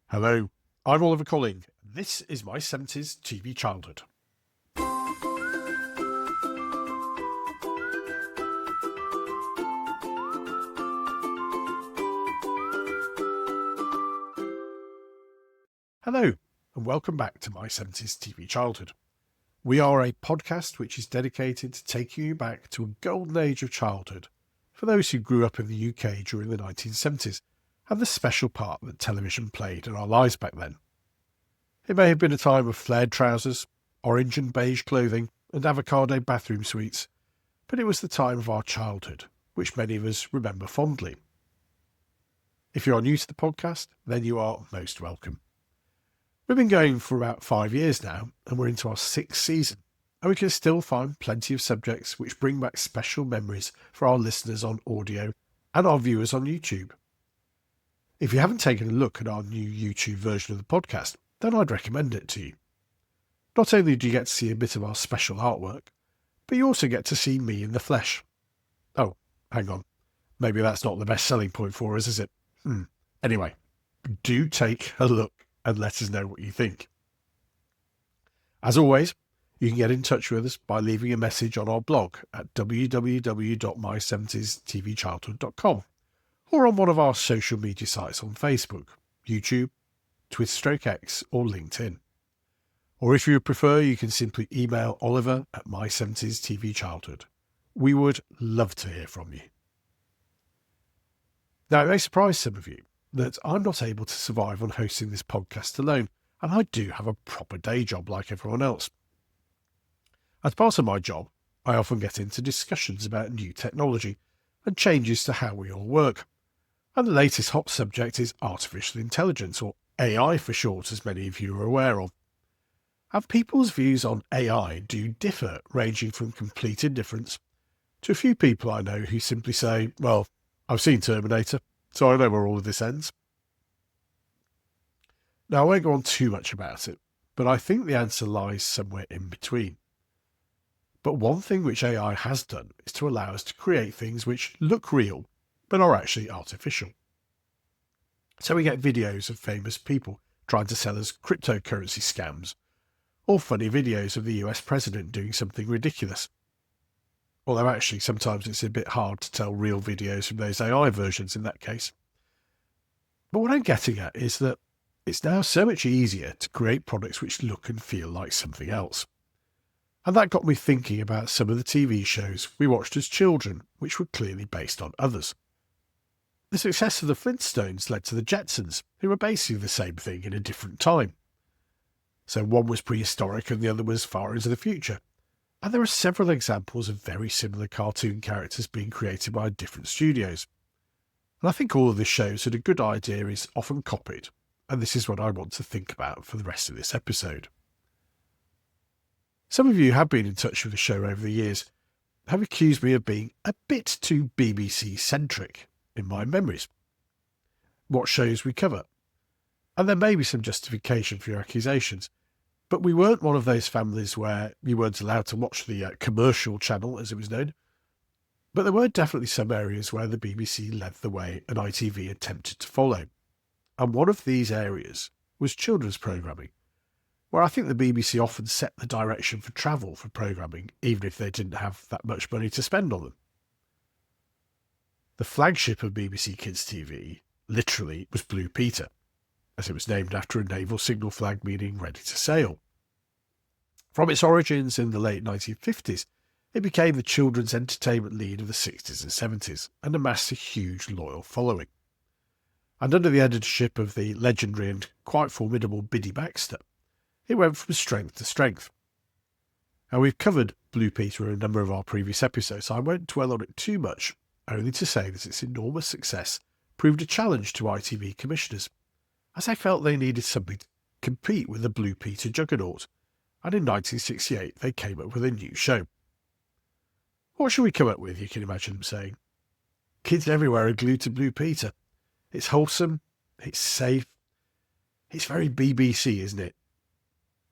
Hello, I'm Oliver Colling. This is my 70s TV childhood. Hello, and welcome back to my 70s TV childhood. We are a podcast which is dedicated to taking you back to a golden age of childhood for those who grew up in the UK during the 1970s and the special part that television played in our lives back then. It may have been a time of flared trousers, orange and beige clothing, and avocado bathroom suites, but it was the time of our childhood, which many of us remember fondly. If you are new to the podcast, then you are most welcome. We've been going for about 5 years now, and we're into our 6th season, and we can still find plenty of subjects which bring back special memories for our listeners on audio and our viewers on YouTube. If you haven't taken a look at our new YouTube version of the podcast, then I'd recommend it to you. Not only do you get to see a bit of our special artwork, but you also get to see me in the flesh. Oh, hang on. Maybe that's not the best selling point for us, is it? Anyway, do take a look and let us know what you think. As always, you can get in touch with us by leaving a message on our blog at www.my70stvchildhood.com or on one of our social media sites on Facebook, YouTube, Twitter/X or LinkedIn. Or if you prefer, you can simply email Oliver at my70stvchildhood. We would love to hear from you. Now, it may surprise some of you that I'm not able to survive on hosting this podcast alone, and I do have a proper day job like everyone else. As part of my job, I often get into discussions about new technology and changes to how we all work. And the latest hot subject is artificial intelligence, or AI for short, as many of you are aware of. And people's views on AI do differ, ranging from complete indifference to a few people I know who simply say, well, I've seen Terminator, so I know where all of this ends. Now, I won't go on too much about it, but I think the answer lies somewhere in between. But one thing which AI has done is to allow us to create things which look real, but are actually artificial. So we get videos of famous people trying to sell us cryptocurrency scams, or funny videos of the US president doing something ridiculous. Although actually sometimes it's a bit hard to tell real videos from those AI versions in that case. But what I'm getting at is that it's now so much easier to create products which look and feel like something else. And that got me thinking about some of the TV shows we watched as children, which were clearly based on others. The success of the Flintstones led to the Jetsons, who were basically the same thing in a different time. So one was prehistoric and the other was far into the future. And there are several examples of very similar cartoon characters being created by different studios. And I think all of this shows that a good idea is often copied, and this is what I want to think about for the rest of this episode. Some of you have been in touch with the show over the years, have accused me of being a bit too BBC-centric in my memories. What shows we cover. And there may be some justification for your accusations, but we weren't one of those families where you weren't allowed to watch the commercial channel, as it was known. But there were definitely some areas where the BBC led the way and ITV attempted to follow. And one of these areas was children's programming, where I think the BBC often set the direction for travel for programming, even if they didn't have that much money to spend on them. The flagship of BBC Kids TV, literally, was Blue Peter, as it was named after a naval signal flag meaning ready to sail. From its origins in the late 1950s, it became the children's entertainment lead of the 60s and 70s and amassed a huge loyal following. And under the editorship of the legendary and quite formidable Biddy Baxter, it went from strength to strength. Now, we've covered Blue Peter in a number of our previous episodes, so I won't dwell on it too much, only to say that its enormous success proved a challenge to ITV commissioners, as they felt they needed something to compete with the Blue Peter juggernaut, and in 1968 they came up with a new show. What should we come up with, you can imagine them saying? Kids everywhere are glued to Blue Peter. It's wholesome, it's safe, it's very BBC, isn't it?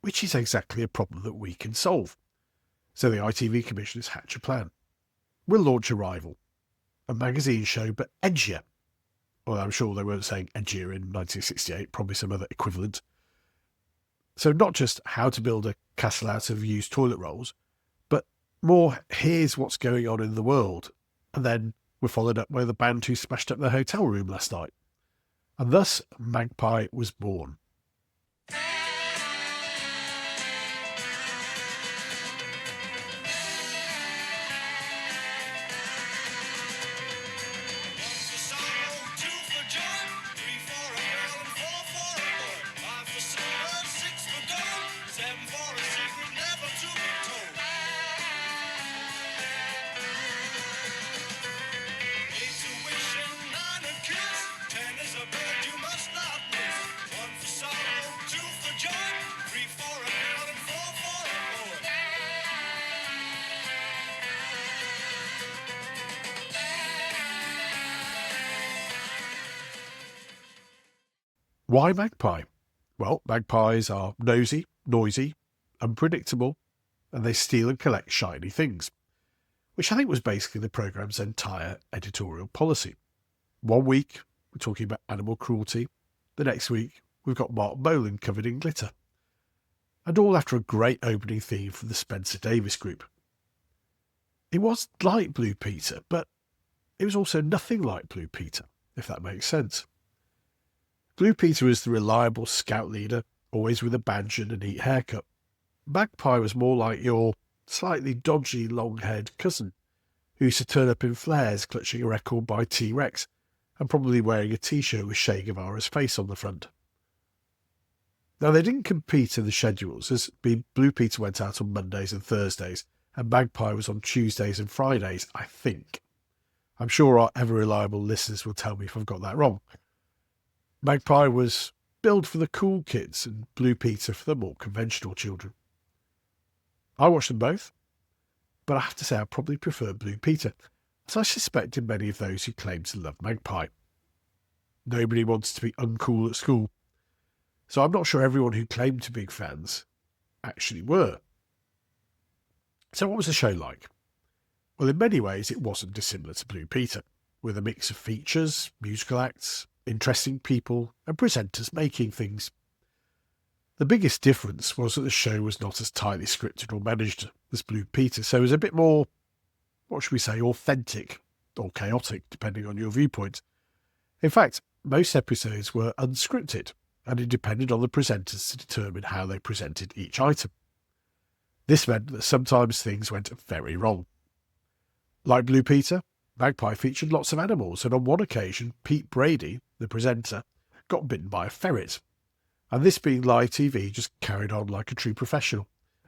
Which is exactly a problem that we can solve. So the ITV commissioners hatch a plan. We'll launch a rival, a magazine show but edgier, Well, I'm sure they weren't saying edgier in 1968, probably some other equivalent. So not just how to build a castle out of used toilet rolls, but more, here's what's going on in the world. And then we're followed up by the band who smashed up their hotel room last night. And thus, Magpie was born. Why magpie? Well, magpies are nosy, noisy, unpredictable, and they steal and collect shiny things, which I think was basically the programme's entire editorial policy. One week, we're talking about animal cruelty. The next week, we've got Mark Bolan covered in glitter. And all after a great opening theme from the Spencer Davis Group. It was like Blue Peter, but it was also nothing like Blue Peter, if that makes sense. Blue Peter was the reliable scout leader, always with a badge and a neat haircut. Magpie was more like your slightly dodgy long-haired cousin, who used to turn up in flares clutching a record by T-Rex and probably wearing a t-shirt with Che Guevara's face on the front. Now, they didn't compete in the schedules, as Blue Peter went out on Mondays and Thursdays, and Magpie was on Tuesdays and Fridays, I think. I'm sure our ever-reliable listeners will tell me if I've got that wrong. Magpie was billed for the cool kids and Blue Peter for the more conventional children. I watched them both, but I have to say I probably prefer Blue Peter, as I suspected many of those who claim to love Magpie. Nobody wants to be uncool at school, so I'm not sure everyone who claimed to be big fans actually were. So what was the show like? Well, in many ways it wasn't dissimilar to Blue Peter, with a mix of features, musical acts, interesting people and presenters making things. The biggest difference was that the show was not as tightly scripted or managed as Blue Peter, so it was a bit more, what should we say, authentic or chaotic, depending on your viewpoint. In fact, most episodes were unscripted, and it depended on the presenters to determine how they presented each item. This meant that sometimes things went very wrong. Like Blue Peter, Magpie featured lots of animals, and on one occasion, Pete Brady, the presenter, got bitten by a ferret. And this being live TV just carried on like a true professional,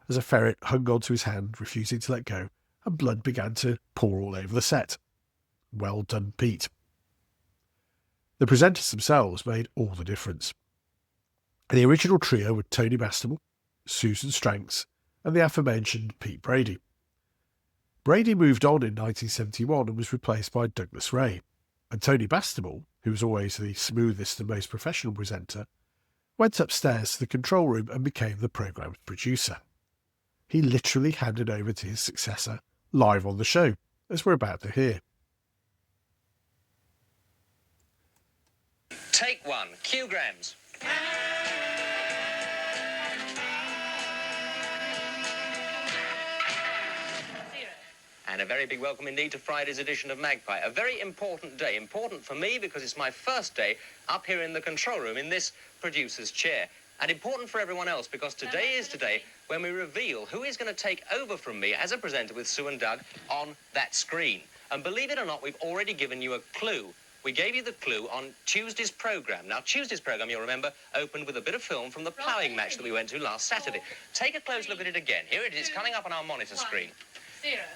as a ferret hung onto his hand, refusing to let go, and blood began to pour all over the set. Well done, Pete. The presenters themselves made all the difference. The original trio were Tony Bastable, Susan Stranks, and the aforementioned Pete Brady. Brady moved on in 1971 and was replaced by Douglas Ray, and Tony Bastable, who was always the smoothest and most professional presenter, went upstairs to the control room and became the programme's producer. He literally handed over to his successor live on the show, as we're about to hear. Take one, Q grams. And a very big welcome indeed to Friday's edition of Magpie. A very important day. Important for me because it's my first day up here in the control room in this producer's chair. And important for everyone else because today is today when we reveal who is going to take over from me as a presenter with Sue and Doug on that screen. And believe it or not, we've already given you a clue. We gave you the clue on Tuesday's programme. Now, Tuesday's programme, you'll remember, opened with a bit of film from the ploughing match that we went to last Saturday. Take a close look at it again. Here it is, coming up on our monitor screen.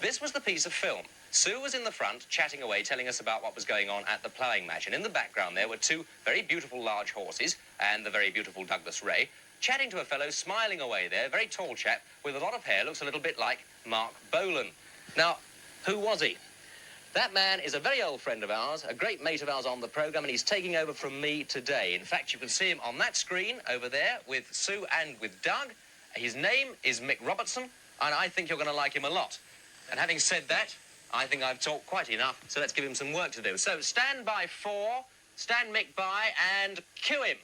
This was the piece of film. Sue was in the front, chatting away, telling us about what was going on at the ploughing match. And in the background there were two very beautiful large horses and the very beautiful Douglas Ray, chatting to a fellow smiling away there, very tall chap with a lot of hair, looks a little bit like Mark Bolan. Now, who was he? That man is a very old friend of ours, a great mate of ours on the programme, and he's taking over from me today. In fact, you can see him on that screen over there with Sue and with Doug. His name is Mick Robertson, and I think you're going to like him a lot. And having said that, I think I've talked quite enough, so let's give him some work to do. So stand by 4, stand Mick by and cue him.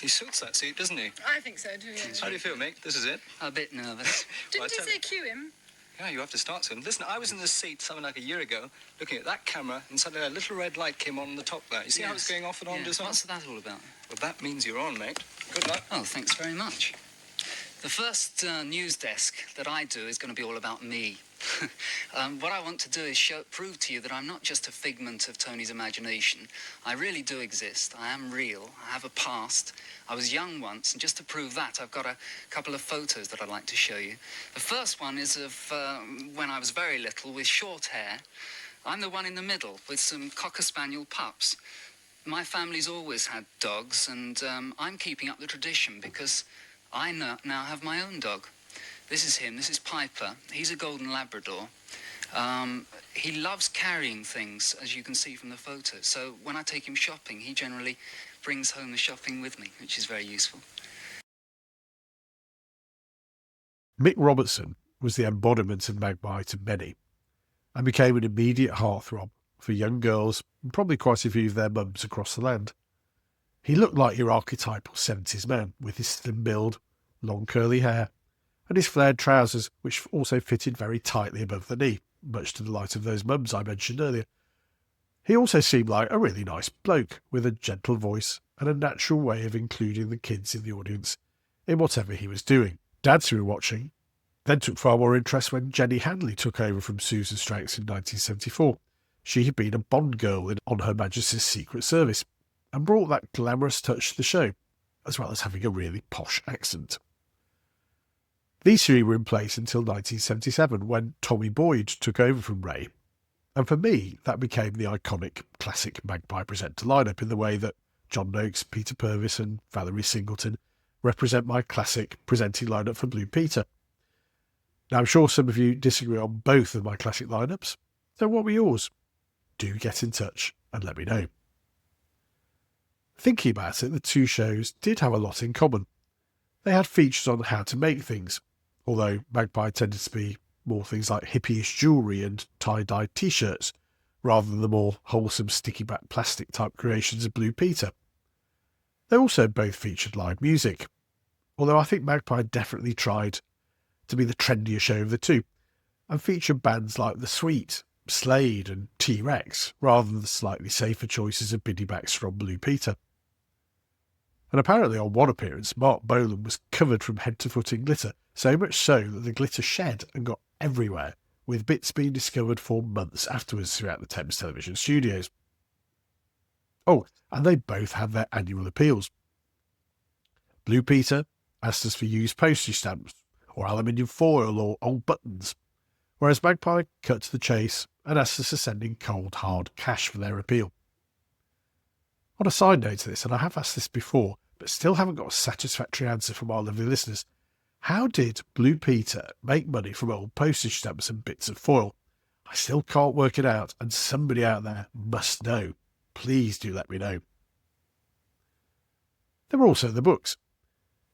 He suits that suit, doesn't he? I think so too, yeah. How do you feel, Mick? This is it? A bit nervous. Didn't you say cue him? Yeah, you have to start soon. Listen, I was in this seat something like a year ago, looking at that camera, and suddenly a little red light came on the top there. You see how it's going off and on just now? What's that all about? Well, that means you're on, mate. Good luck. Oh, thanks very much. The first news desk that I do is going to be all about me. What I want to do is prove to you that I'm not just a figment of Tony's imagination. I really do exist. I am real. I have a past. I was young once, and just to prove that, I've got a couple of photos that I'd like to show you. The first one is of when I was very little with short hair. I'm the one in the middle with some Cocker Spaniel pups. My family's always had dogs, and I'm keeping up the tradition because I now have my own dog. This is him. This is Piper. He's a golden Labrador. He loves carrying things, as you can see from the photo. So when I take him shopping, he generally brings home the shopping with me, which is very useful. Mick Robertson was the embodiment of Magpie to many and became an immediate heartthrob for young girls and probably quite a few of their mums across the land. He looked like your archetypal 70s man with his slim build, long curly hair, and his flared trousers, which also fitted very tightly above the knee, much to the delight of those mums I mentioned earlier. He also seemed like a really nice bloke with a gentle voice and a natural way of including the kids in the audience in whatever he was doing. Dads who were watching then took far more interest when Jenny Hanley took over from Susan Stracks in 1974. She had been a Bond girl on Her Majesty's Secret Service and brought that glamorous touch to the show, as well as having a really posh accent. These three were in place until 1977 when Tommy Boyd took over from Ray, and for me that became the iconic classic Magpie presenter lineup in the way that John Noakes, Peter Purvis and Valerie Singleton represent my classic presenting lineup for Blue Peter. Now I'm sure some of you disagree on both of my classic lineups, so what were yours? Do get in touch and let me know. Thinking about it, the two shows did have a lot in common. They had features on how to make things, although Magpie tended to be more things like hippie-ish jewellery and tie-dye t-shirts, rather than the more wholesome sticky-back plastic type creations of Blue Peter. They also both featured live music, although I think Magpie definitely tried to be the trendier show of the two, and featured bands like The Sweet, Slade and T-Rex, rather than the slightly safer choices of Biddy Baxter on Blue Peter. And apparently on one appearance, Mark Bolan was covered from head to foot in glitter, so much so that the glitter shed and got everywhere, with bits being discovered for months afterwards throughout the Thames Television studios. Oh, and they both had their annual appeals. Blue Peter asked us for used postage stamps, or aluminium foil, or old buttons, whereas Magpie cut to the chase and asked us to send in cold, hard cash for their appeal. On a side note to this, and I have asked this before, but still haven't got a satisfactory answer from our lovely listeners, how did Blue Peter make money from old postage stamps and bits of foil? I still can't work it out, and somebody out there must know. Please do let me know. There were also the books.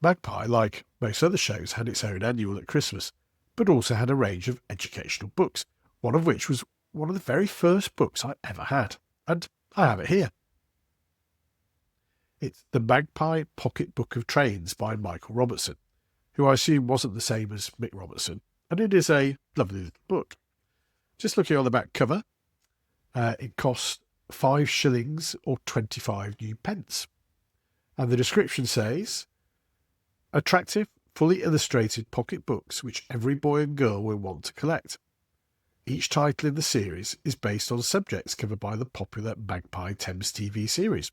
Magpie, like most other shows, had its own annual at Christmas, but also had a range of educational books, one of which was one of the very first books I ever had, and I have it here. It's The Magpie Pocket Book of Trains by Michael Robertson, who I assume wasn't the same as Mick Robertson, and it is a lovely little book. Just looking on the back cover, it costs 5 shillings or 25 new pence. And the description says, attractive, fully illustrated pocket books which every boy and girl will want to collect. Each title in the series is based on subjects covered by the popular Magpie Thames TV series,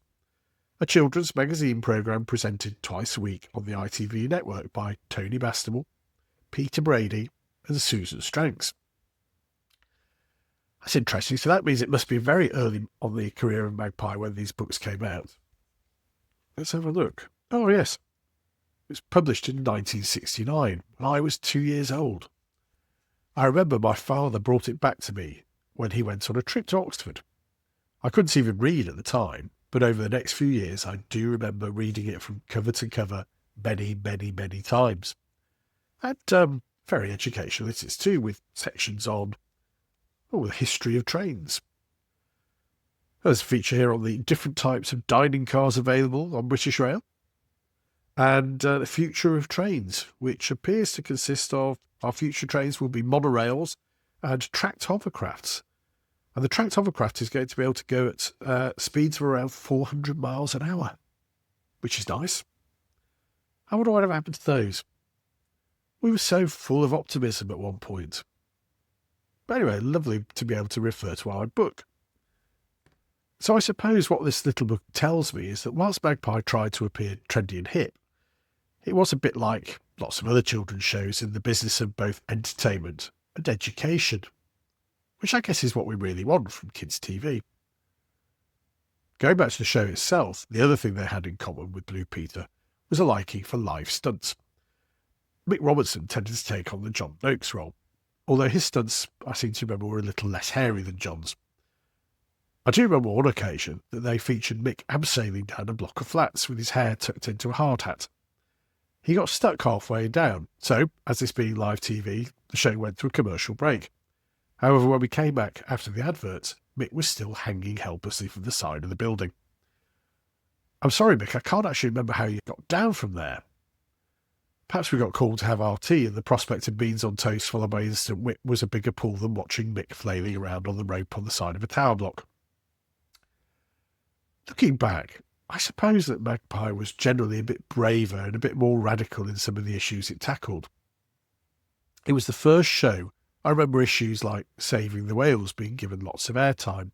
a children's magazine programme presented twice a week on the ITV network by Tony Bastable, Peter Brady and Susan Stranks. That's interesting, so that means it must be very early on the career of Magpie when these books came out. Let's have a look. Oh yes, it was published in 1969 when I was 2 years old. I remember my father brought it back to me when he went on a trip to Oxford. I couldn't even read at the time, but over the next few years I do remember reading it from cover to cover many, many, many times. And very educational it is too, with sections on the history of trains. There's a feature here on the different types of dining cars available on British Rail, and the future of trains, which appears to consist of our future trains will be monorails and tracked hovercrafts. And the tracked hovercraft is going to be able to go at speeds of around 400 miles an hour, which is nice. I wonder what happened to those. We were so full of optimism at one point. But anyway, lovely to be able to refer to our book. So I suppose what this little book tells me is that whilst Magpie tried to appear trendy and hip, it was a bit like lots of other children's shows in the business of both entertainment and education, which I guess is what we really want from kids' TV. Going back to the show itself, the other thing they had in common with Blue Peter was a liking for live stunts. Mick Robertson tended to take on the John Noakes role, although his stunts, I seem to remember, were a little less hairy than John's. I do remember one occasion that they featured Mick abseiling down a block of flats with his hair tucked into a hard hat. He got stuck halfway down, so, as this being live TV, the show went to a commercial break. However, when we came back after the adverts, Mick was still hanging helplessly from the side of the building. I'm sorry, Mick, I can't actually remember how you got down from there. Perhaps we got called to have our tea, and the prospect of beans on toast followed by instant whip was a bigger pull than watching Mick flailing around on the rope on the side of a tower block. Looking back, I suppose that Magpie was generally a bit braver and a bit more radical in some of the issues it tackled. It was the first show I remember issues like saving the whales being given lots of airtime,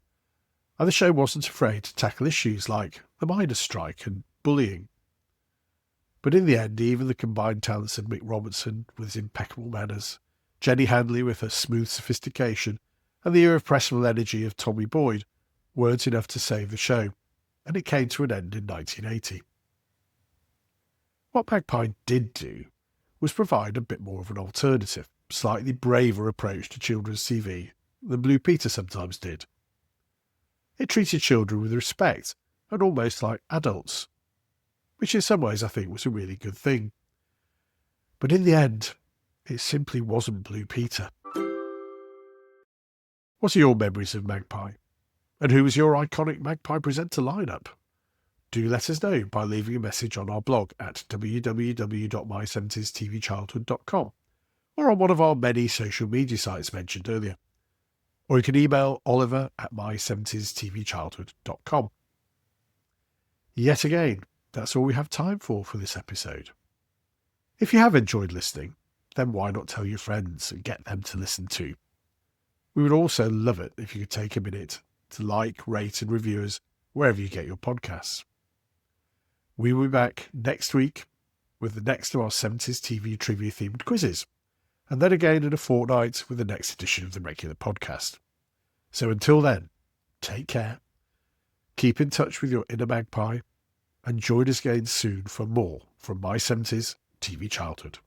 and the show wasn't afraid to tackle issues like the miners' strike and bullying. But in the end, even the combined talents of Mick Robertson with his impeccable manners, Jenny Handley with her smooth sophistication, and the irrepressible energy of Tommy Boyd weren't enough to save the show, and it came to an end in 1980. What Magpie did do was provide a bit more of an alternative, slightly braver approach to children's TV than Blue Peter sometimes did. It treated children with respect and almost like adults, which in some ways I think was a really good thing. But in the end, it simply wasn't Blue Peter. What are your memories of Magpie? And who was your iconic Magpie presenter lineup? Do let us know by leaving a message on our blog at www.my70stvchildhood.com or on one of our many social media sites mentioned earlier. Or you can email Oliver at my70stvchildhood.com. Yet again, that's all we have time for this episode. If you have enjoyed listening, then why not tell your friends and get them to listen too? We would also love it if you could take a minute to like, rate and review us wherever you get your podcasts. We will be back next week with the next of our 70s TV trivia themed quizzes, and then again in a fortnight with the next edition of the regular podcast. So until then, take care, keep in touch with your inner Magpie, and join us again soon for more from My 70s TV Childhood.